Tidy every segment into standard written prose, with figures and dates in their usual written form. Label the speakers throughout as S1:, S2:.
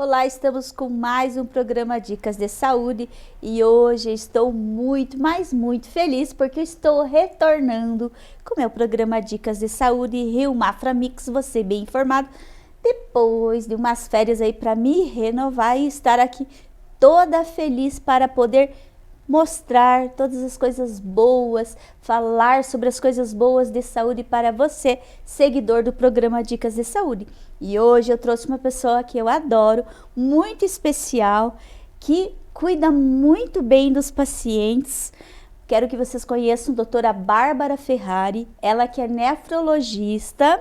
S1: Olá, estamos com mais um programa Dicas de Saúde e hoje estou muito, mas muito feliz porque estou retornando com meu programa Dicas de Saúde Rio Mafra Mix, você bem informado, depois de umas férias aí para me renovar e estar aqui toda feliz para poder mostrar todas as coisas boas, falar sobre as coisas boas de saúde para você, seguidor do programa Dicas de Saúde. E hoje eu trouxe uma pessoa que eu adoro, muito especial, que cuida muito bem dos pacientes. Quero que vocês conheçam a doutora Bárbara Ferrari, ela que é nefrologista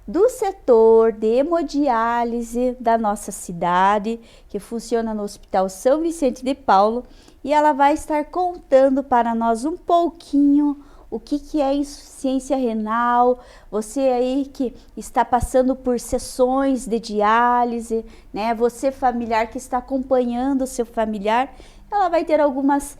S1: do setor de hemodiálise da nossa cidade, que funciona no Hospital São Vicente de Paulo, e ela vai estar contando para nós um pouquinho o que é insuficiência renal, você aí que está passando por sessões de diálise, né? Você familiar que está acompanhando o seu familiar, ela vai ter algumas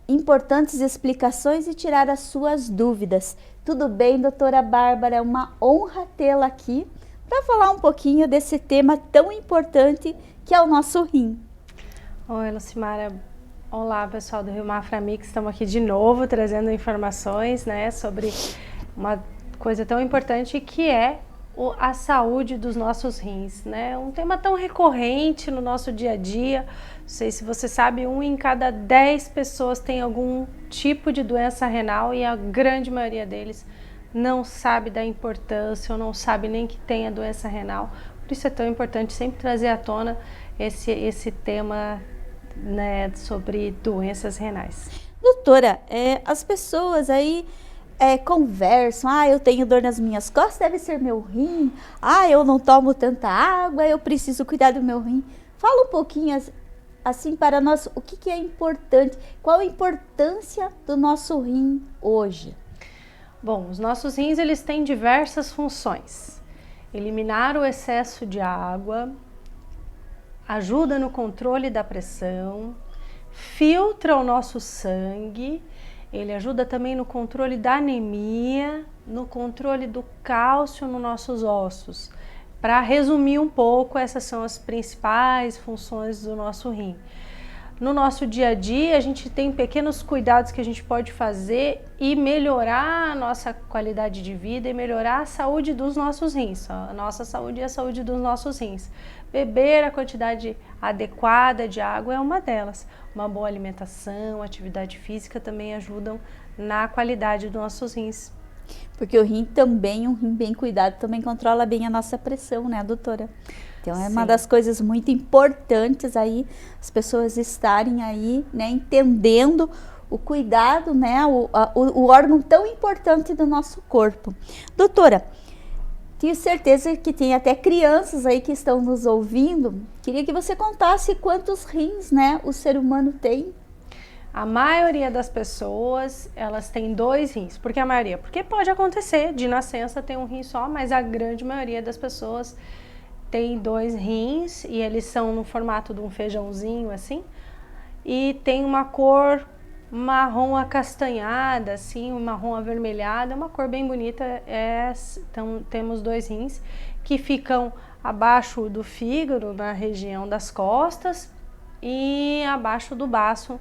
S1: importantes explicações e tirar as suas dúvidas. Tudo bem, doutora Bárbara? É uma honra tê-la aqui para falar um pouquinho desse tema tão importante que é o nosso rim.
S2: Oi, Lucimara. Olá, pessoal do Rio Mafra Mix. Estamos aqui de novo trazendo informações, né, sobre uma coisa tão importante que é a saúde dos nossos rins, né? Um tema tão recorrente no nosso dia a dia. Não sei se você sabe, 1 em cada 10 pessoas tem algum tipo de doença renal e a grande maioria deles não sabe da importância ou não sabe nem que tem a doença renal. Por isso é tão importante sempre trazer à tona esse tema, né, sobre doenças renais.
S1: Doutora, as pessoas aí conversam, eu tenho dor nas minhas costas, deve ser meu rim, eu não tomo tanta água, eu preciso cuidar do meu rim. Fala um pouquinho assim para nós, o que é importante, qual a importância do nosso rim hoje?
S2: Bom, os nossos rins eles têm diversas funções. Eliminar o excesso de água, ajuda no controle da pressão, filtra o nosso sangue, ele ajuda também no controle da anemia, no controle do cálcio nos nossos ossos. Para resumir um pouco, essas são as principais funções do nosso rim. No nosso dia a dia, a gente tem pequenos cuidados que a gente pode fazer e melhorar a nossa qualidade de vida e melhorar a saúde dos nossos rins, a nossa saúde e a saúde dos nossos rins. Beber a quantidade adequada de água é uma delas. Uma boa alimentação, atividade física também ajudam na qualidade dos nossos rins.
S1: Porque o rim também, um rim bem cuidado, também controla bem a nossa pressão, né, doutora? Então é uma das coisas muito importantes aí, as pessoas estarem aí, né, entendendo o cuidado, né, o órgão tão importante do nosso corpo. Doutora, tenho certeza que tem até crianças aí que estão nos ouvindo. Queria que você contasse quantos rins, né, o ser humano tem.
S2: A maioria das pessoas, elas têm 2 rins. Por que a maioria? Porque pode acontecer, de nascença tem um rim só, mas a grande maioria das pessoas tem 2 rins e eles são no formato de um feijãozinho assim. E tem uma cor marrom acastanhada, assim, um marrom avermelhado, é uma cor bem bonita. Então temos 2 rins que ficam abaixo do fígado, na região das costas, e abaixo do baço,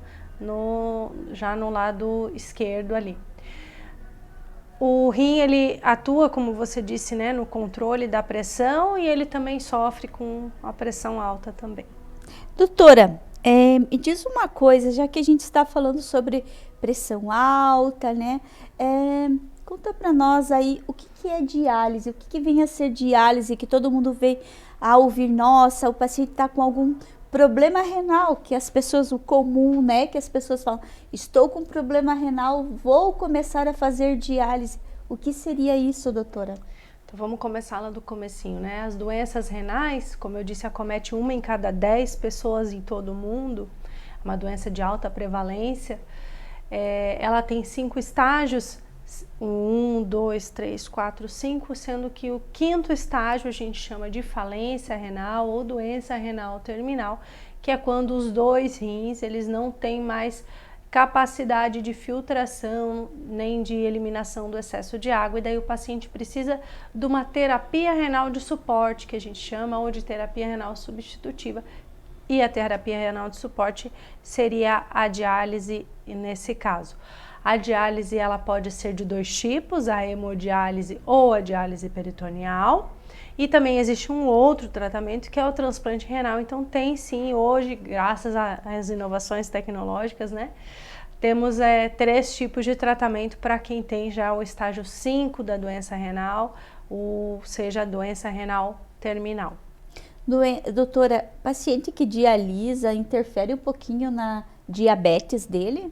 S2: já no lado esquerdo ali. O rim, ele atua, como você disse, né, no controle da pressão e ele também sofre com a pressão alta também.
S1: Doutora, me diz uma coisa, já que a gente está falando sobre pressão alta, né? Conta para nós aí o que é diálise, o que vem a ser diálise, que todo mundo vem a ouvir, nossa, o paciente está com algum problema renal, que as pessoas, o comum, né, que as pessoas falam, estou com problema renal, vou começar a fazer diálise. O que seria isso, doutora?
S2: Então vamos começar lá do comecinho, né? As doenças renais, como eu disse, acomete 1 em cada 10 pessoas em todo o mundo, uma doença de alta prevalência. Ela tem 5 estágios, 1, 2, 3, 4, 5, sendo que o 5º estágio a gente chama de falência renal ou doença renal terminal, que é quando os 2 rins eles não têm mais capacidade de filtração nem de eliminação do excesso de água, e daí o paciente precisa de uma terapia renal de suporte, que a gente chama, ou de terapia renal substitutiva, e a terapia renal de suporte seria a diálise nesse caso. A diálise ela pode ser de 2 tipos, a hemodiálise ou a diálise peritoneal. E também existe um outro tratamento que é o transplante renal. Então tem sim, hoje, graças às inovações tecnológicas, né? Temos 3 tipos de tratamento para quem tem já o estágio 5 da doença renal, ou seja, a doença renal terminal.
S1: Doutora, paciente que dialisa interfere um pouquinho na diabetes dele?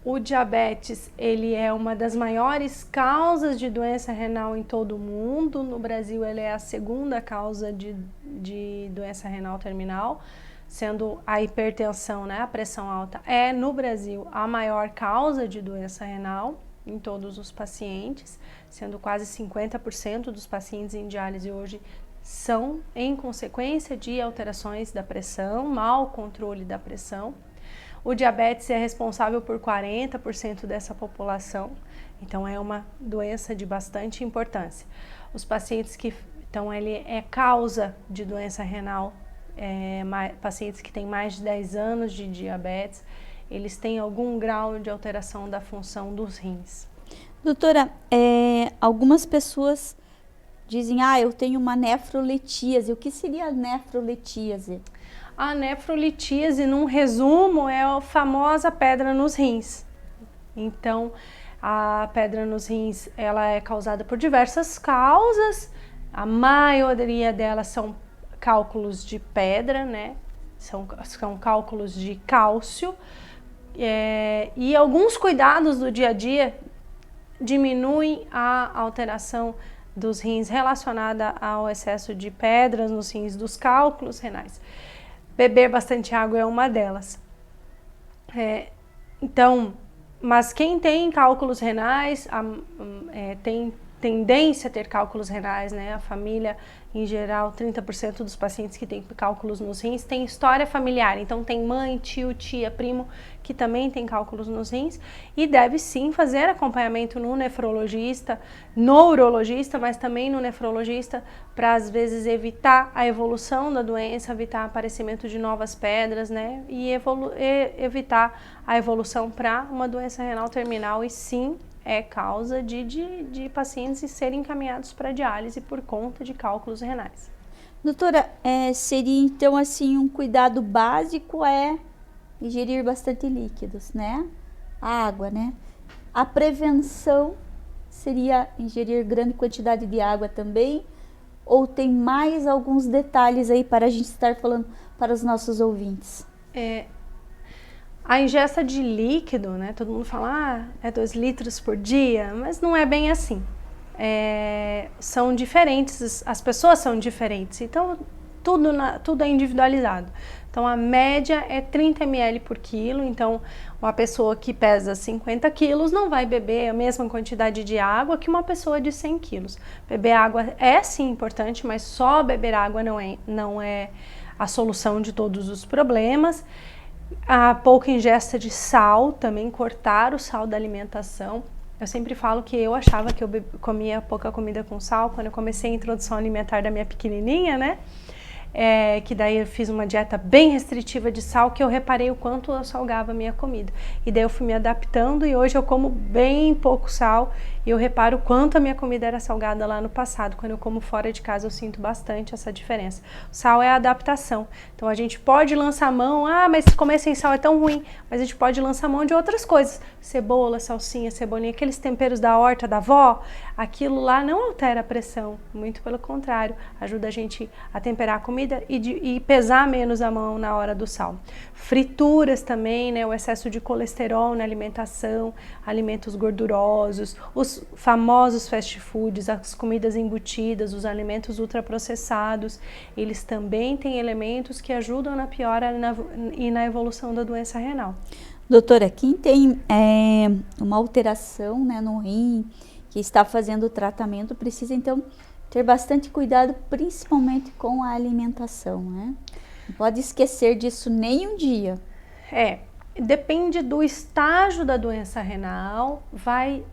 S2: O diabetes, ele é uma das maiores causas de doença renal em todo o mundo. No Brasil, ele é a segunda causa de doença renal terminal, sendo a hipertensão, né, a pressão alta, no Brasil, a maior causa de doença renal em todos os pacientes, sendo quase 50% dos pacientes em diálise hoje são em consequência de alterações da pressão, mau controle da pressão. O diabetes é responsável por 40% dessa população, então é uma doença de bastante importância. Os pacientes que, então ele é causa de doença renal, pacientes que têm mais de 10 anos de diabetes, eles têm algum grau de alteração da função dos rins.
S1: Doutora, algumas pessoas dizem, eu tenho uma nefrolitíase. O que seria a nefrolitíase?
S2: A nefrolitíase, num resumo, é a famosa pedra nos rins. Então, a pedra nos rins, ela é causada por diversas causas. A maioria delas são cálculos de pedra, né? São cálculos de cálcio. E alguns cuidados do dia a dia diminuem a alteração dos rins relacionada ao excesso de pedras nos rins, dos cálculos renais. Beber bastante água é uma delas. Então, mas quem tem cálculos renais tem tendência a ter cálculos renais, né? A família, em geral, 30% dos pacientes que têm cálculos nos rins tem história familiar. Então, tem mãe, tio, tia, primo que também tem cálculos nos rins e deve sim fazer acompanhamento no nefrologista, no urologista, mas também no nefrologista para às vezes evitar a evolução da doença, evitar o aparecimento de novas pedras, né? E evitar a evolução para uma doença renal terminal e sim é causa de pacientes serem encaminhados para diálise por conta de cálculos renais.
S1: Doutora, seria então assim um cuidado básico ingerir bastante líquidos, né? Água, né? A prevenção seria ingerir grande quantidade de água também? Ou tem mais alguns detalhes aí para a gente estar falando para os nossos ouvintes?
S2: A ingesta de líquido, né? Todo mundo fala, 2 litros por dia, mas não é bem assim. São diferentes, as pessoas são diferentes, então tudo é individualizado. Então a média é 30 ml por quilo, então uma pessoa que pesa 50 quilos não vai beber a mesma quantidade de água que uma pessoa de 100 quilos. Beber água é sim importante, mas só beber água não é a solução de todos os problemas. A pouca ingesta de sal, também cortar o sal da alimentação. Eu sempre falo que eu achava que eu comia pouca comida com sal quando eu comecei a introdução alimentar da minha pequenininha, né? Que daí eu fiz uma dieta bem restritiva de sal, que eu reparei o quanto eu salgava a minha comida. E daí eu fui me adaptando e hoje eu como bem pouco sal e eu reparo o quanto a minha comida era salgada lá no passado. Quando eu como fora de casa eu sinto bastante essa diferença. O sal é a adaptação. Então a gente pode lançar mão, mas comer sem sal é tão ruim, mas a gente pode lançar mão de outras coisas. Cebola, salsinha, cebolinha, aqueles temperos da horta da avó, aquilo lá não altera a pressão, muito pelo contrário, ajuda a gente a temperar a comida e pesar menos a mão na hora do sal. Frituras também, né? O excesso de colesterol na alimentação, alimentos gordurosos, os famosos fast foods, as comidas embutidas, os alimentos ultraprocessados, eles também têm elementos que ajudam na piora e na evolução da doença renal.
S1: Doutora, quem tem uma alteração, né, no rim, que está fazendo o tratamento, precisa então ter bastante cuidado, principalmente com a alimentação, né? Não pode esquecer disso nem um dia.
S2: Depende do estágio da doença renal, vai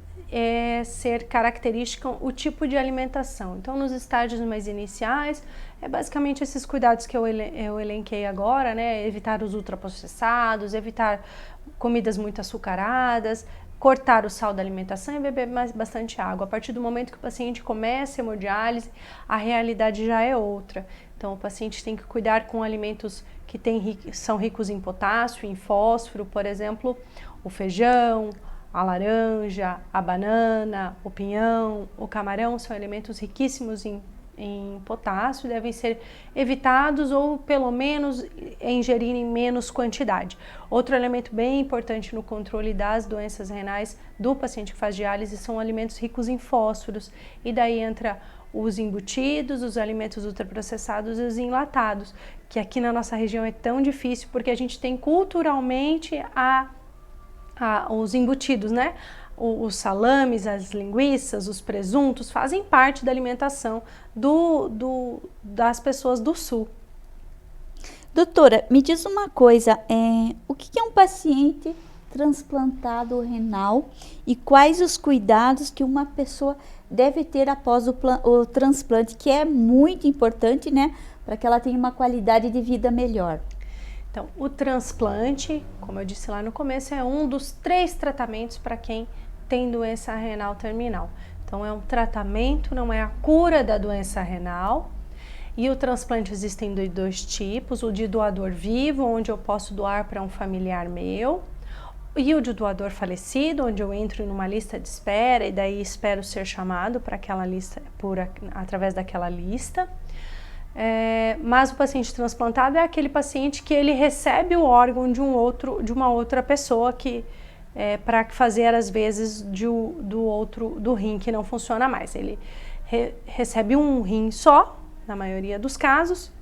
S2: ser característica o tipo de alimentação. Então, nos estágios mais iniciais, é basicamente esses cuidados que eu elenquei agora, né? Evitar os ultraprocessados, evitar comidas muito açucaradas, cortar o sal da alimentação e beber bastante água. A partir do momento que o paciente começa a hemodiálise, a realidade já é outra. Então, o paciente tem que cuidar com alimentos que são ricos em potássio, em fósforo, por exemplo, o feijão, a laranja, a banana, o pinhão, o camarão, são alimentos riquíssimos em potássio, devem ser evitados ou pelo menos ingerir em menos quantidade. Outro elemento bem importante no controle das doenças renais do paciente que faz diálise são alimentos ricos em fósforos, e daí entra os embutidos, os alimentos ultraprocessados e os enlatados, que aqui na nossa região é tão difícil porque a gente tem culturalmente os embutidos, né? Os salames, as linguiças, os presuntos fazem parte da alimentação das pessoas do sul.
S1: Doutora, me diz uma coisa, o que é um paciente transplantado renal e quais os cuidados que uma pessoa deve ter após o transplante, que é muito importante, né, para que ela tenha uma qualidade de vida melhor?
S2: Então, o transplante, como eu disse lá no começo, é um dos 3 tratamentos para quem tem doença renal terminal. Então, é um tratamento, não é a cura da doença renal. E o transplante existem de 2 tipos, o de doador vivo, onde eu posso doar para um familiar meu, e o de doador falecido, onde eu entro numa lista de espera e daí espero ser chamado para aquela lista, através daquela lista. Mas o paciente transplantado é aquele paciente que ele recebe o órgão de uma outra pessoa para fazer às vezes do rim que não funciona mais. Ele recebe um rim só, na maioria dos casos,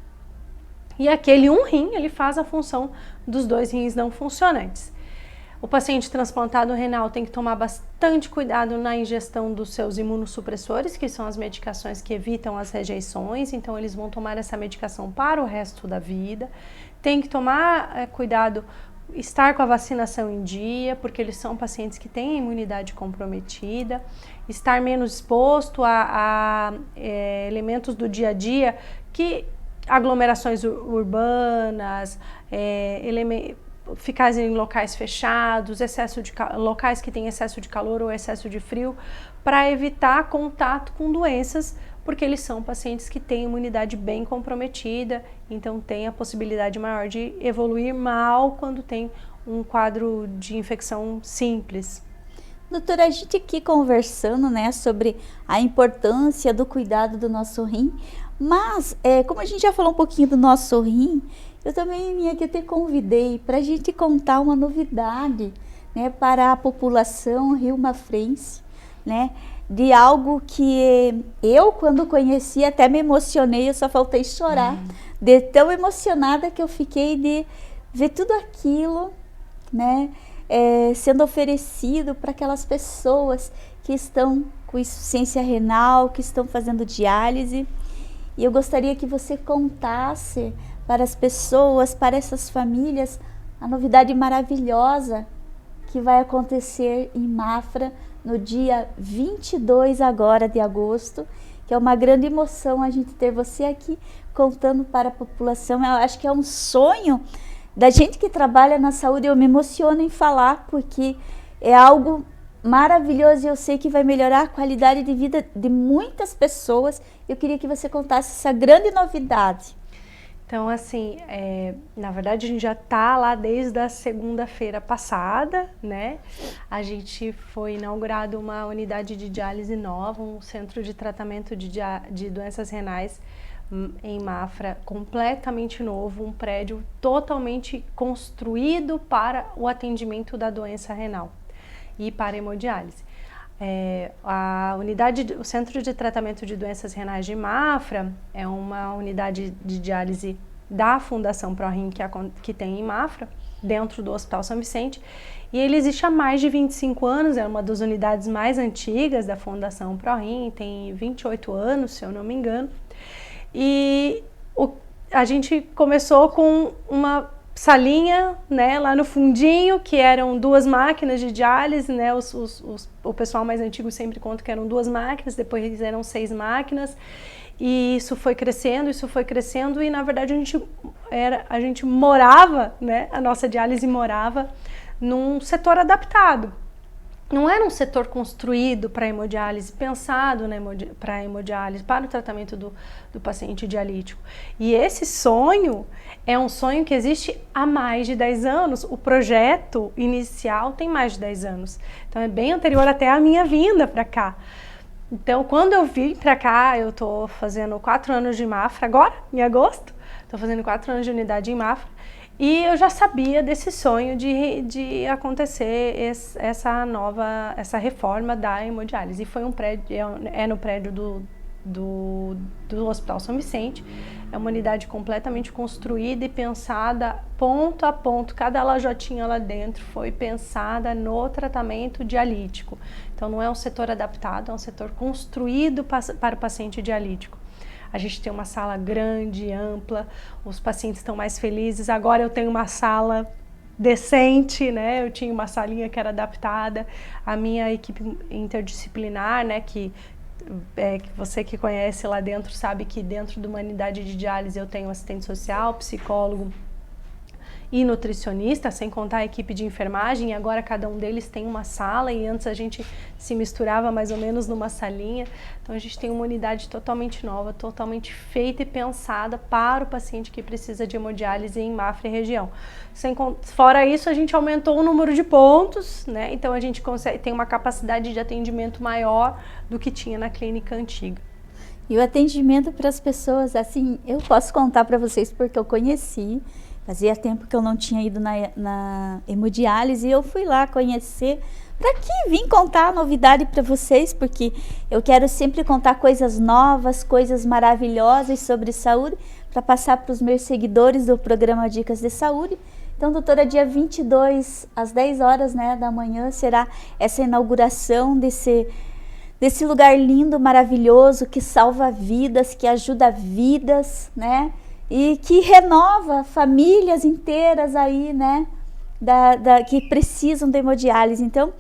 S2: e aquele um rim ele faz a função dos 2 rins não funcionantes. O paciente transplantado renal tem que tomar bastante cuidado na ingestão dos seus imunossupressores, que são as medicações que evitam as rejeições, então eles vão tomar essa medicação para o resto da vida. Tem que tomar cuidado, estar com a vacinação em dia, porque eles são pacientes que têm a imunidade comprometida, estar menos exposto a elementos do dia a dia, que aglomerações urbanas, ficar em locais fechados, locais que têm excesso de calor ou excesso de frio, para evitar contato com doenças, porque eles são pacientes que têm imunidade bem comprometida, então tem a possibilidade maior de evoluir mal quando tem um quadro de infecção simples.
S1: Doutora, a gente aqui conversando, né, sobre a importância do cuidado do nosso rim, mas como a gente já falou um pouquinho do nosso rim, eu também vim aqui te convidei para a gente contar uma novidade, né, para a população rio-mafrense, né, de algo que eu, quando conheci, até me emocionei, eu só faltei chorar, de tão emocionada que eu fiquei de ver tudo aquilo, né, sendo oferecido para aquelas pessoas que estão com insuficiência renal, que estão fazendo diálise. E eu gostaria que você contasse para as pessoas, para essas famílias, a novidade maravilhosa que vai acontecer em Mafra no dia 22 agora de agosto, que é uma grande emoção a gente ter você aqui contando para a população. Eu acho que é um sonho da gente que trabalha na saúde, eu me emociono em falar, porque é algo maravilhoso e eu sei que vai melhorar a qualidade de vida de muitas pessoas. Eu queria que você contasse essa grande novidade.
S2: Então, assim, na verdade a gente já está lá desde a segunda-feira passada, né? A gente foi inaugurado uma unidade de diálise nova, um centro de tratamento de doenças renais em Mafra, completamente novo, um prédio totalmente construído para o atendimento da doença renal e para a hemodiálise. O Centro de Tratamento de Doenças Renais de Mafra é uma unidade de diálise da Fundação ProRim que tem em Mafra, dentro do Hospital São Vicente, e ele existe há mais de 25 anos, é uma das unidades mais antigas da Fundação ProRim, tem 28 anos, se eu não me engano, e a gente começou com uma salinha, né, lá no fundinho, que eram 2 máquinas de diálise, né, o pessoal mais antigo sempre conta que eram 2 máquinas, depois eram 6 máquinas, e isso foi crescendo, e na verdade a gente morava, né, a nossa diálise morava num setor adaptado. Não era um setor construído para hemodiálise, pensado para hemodiálise, para o tratamento do paciente dialítico. E esse sonho é um sonho que existe há mais de 10 anos. O projeto inicial tem mais de 10 anos. Então é bem anterior até à minha vinda para cá. Então quando eu vim para cá, eu estou fazendo 4 anos de Mafra agora, em agosto. Estou fazendo 4 anos de unidade em Mafra. E eu já sabia desse sonho de acontecer essa reforma da hemodiálise. E foi um prédio, no prédio do Hospital São Vicente. É uma unidade completamente construída e pensada ponto a ponto. Cada lajotinha lá dentro foi pensada no tratamento dialítico. Então não é um setor adaptado, é um setor construído para o paciente dialítico. A gente tem uma sala grande, ampla, os pacientes estão mais felizes. Agora eu tenho uma sala decente, né? Eu tinha uma salinha que era adaptada. A minha equipe interdisciplinar, né? Que você que conhece lá dentro sabe que dentro de uma unidade de diálise eu tenho assistente social, psicólogo e nutricionista, sem contar a equipe de enfermagem. E agora cada um deles tem uma sala, e antes a gente se misturava mais ou menos numa salinha. Então a gente tem uma unidade totalmente nova, totalmente feita e pensada para o paciente que precisa de hemodiálise em Mafra e região. Fora isso, a gente aumentou o número de pontos, né? Então a gente tem uma capacidade de atendimento maior do que tinha na clínica antiga.
S1: E o atendimento para as pessoas, assim, eu posso contar para vocês porque eu conheci. Fazia tempo que eu não tinha ido na hemodiálise, e eu fui lá conhecer, para que vim contar a novidade para vocês, porque eu quero sempre contar coisas novas, coisas maravilhosas sobre saúde, para passar para os meus seguidores do programa Dicas de Saúde. Então, doutora, dia 22, às 10 horas, né, da manhã, será essa inauguração desse lugar lindo, maravilhoso, que salva vidas, que ajuda vidas, né? E que renova famílias inteiras aí, né, que precisam de hemodiálise. Então,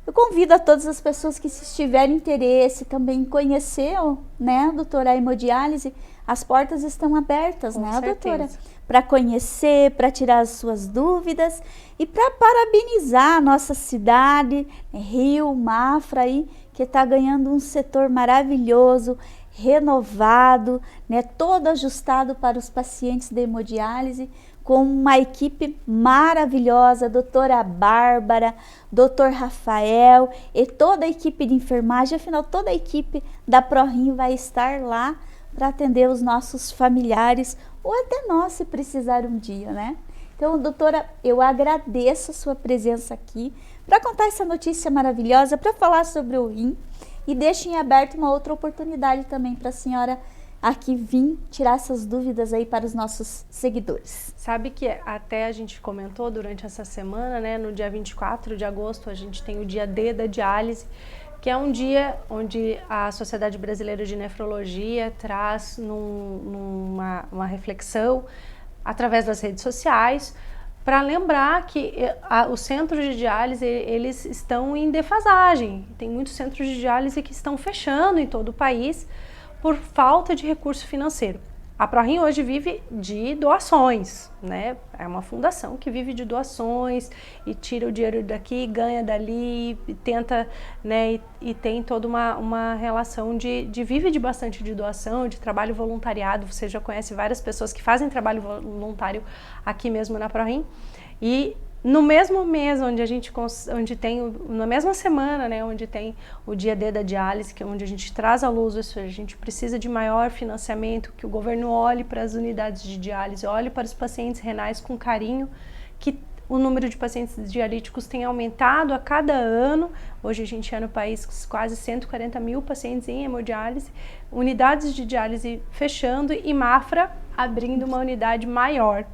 S1: eu convido a todas as pessoas que, se tiverem interesse também em conhecer, né, doutora, a hemodiálise, as portas estão abertas, né, doutora? Para conhecer, para tirar as suas dúvidas e para parabenizar a nossa cidade, Rio, Mafra aí, que está ganhando um setor maravilhoso, renovado, né, todo ajustado para os pacientes de hemodiálise, com uma equipe maravilhosa, doutora Bárbara, doutor Rafael e toda a equipe de enfermagem. Afinal, toda a equipe da ProRim vai estar lá para atender os nossos familiares, ou até nós, se precisar um dia, né? Então, doutora, eu agradeço a sua presença aqui para contar essa notícia maravilhosa, para falar sobre o rim. E deixo em aberto uma outra oportunidade também para a senhora aqui vir tirar essas dúvidas aí para os nossos seguidores.
S2: Sabe que até a gente comentou durante essa semana, né, no dia 24 de agosto, a gente tem o dia D da diálise, que é um dia onde a Sociedade Brasileira de Nefrologia traz uma reflexão através das redes sociais, para lembrar que os centros de diálise, eles estão em defasagem. Tem muitos centros de diálise que estão fechando em todo o país por falta de recurso financeiro. A ProRim hoje vive de doações, né? É uma fundação que vive de doações e tira o dinheiro daqui, ganha dali, e tenta, né? E tem toda uma relação de vive de bastante de doação, de trabalho voluntariado. Você já conhece várias pessoas que fazem trabalho voluntário aqui mesmo na ProRim. E no mesmo mês onde tem, na mesma semana, né, onde tem o dia D da diálise, que é onde a gente traz à luz isso, a gente precisa de maior financiamento, que o governo olhe para as unidades de diálise, olhe para os pacientes renais com carinho, que o número de pacientes dialíticos tem aumentado a cada ano. Hoje a gente é no país com quase 140 mil pacientes em hemodiálise, unidades de diálise fechando e Mafra abrindo uma unidade maior,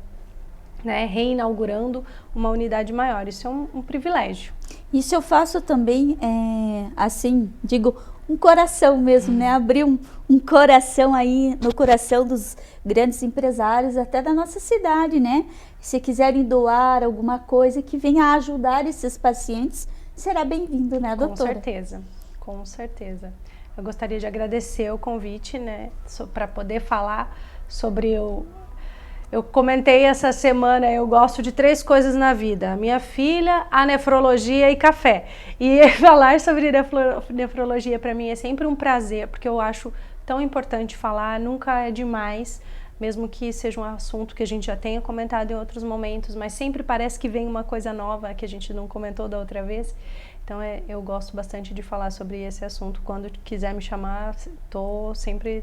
S2: né, reinaugurando uma unidade maior. Isso é um privilégio.
S1: Isso eu faço também, assim, digo, um coração mesmo, né? Abrir um coração aí no coração dos grandes empresários, até da nossa cidade, né? Se quiserem doar alguma coisa que venha ajudar esses pacientes, será bem-vindo, né, doutora?
S2: Com certeza, com certeza. Eu gostaria de agradecer o convite, né, para poder falar sobre Eu comentei essa semana, eu gosto de 3 coisas na vida: a minha filha, a nefrologia e café. E falar sobre nefrologia para mim é sempre um prazer, porque eu acho tão importante falar, nunca é demais, mesmo que seja um assunto que a gente já tenha comentado em outros momentos, mas sempre parece que vem uma coisa nova que a gente não comentou da outra vez. Então eu gosto bastante de falar sobre esse assunto. Quando quiser me chamar, estou sempre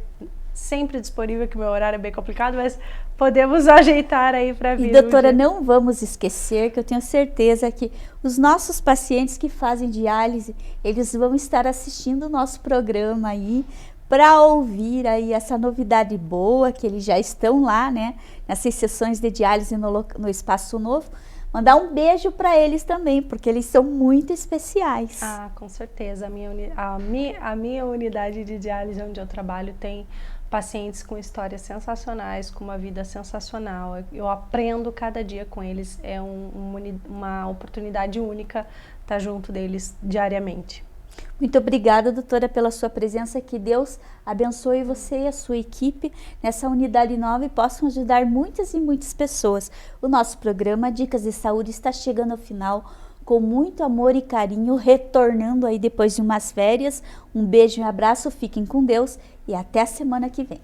S2: disponível, que meu horário é bem complicado, mas podemos ajeitar aí para vir.
S1: E doutora, não vamos esquecer que eu tenho certeza que os nossos pacientes que fazem diálise, eles vão estar assistindo o nosso programa aí, para ouvir aí essa novidade boa, que eles já estão lá, né, nessas sessões de diálise no Espaço Novo. Mandar um beijo para eles também, porque eles são muito especiais.
S2: Ah, com certeza. A minha unidade de diálise onde eu trabalho tem pacientes com histórias sensacionais, com uma vida sensacional. Eu aprendo cada dia com eles. É uma oportunidade única estar junto deles diariamente.
S1: Muito obrigada, doutora, pela sua presença. Que Deus abençoe você e a sua equipe nessa unidade nova e possam ajudar muitas e muitas pessoas. O nosso programa Dicas de Saúde está chegando ao final, com muito amor e carinho, retornando aí depois de umas férias. Um beijo e um abraço, fiquem com Deus e até a semana que vem.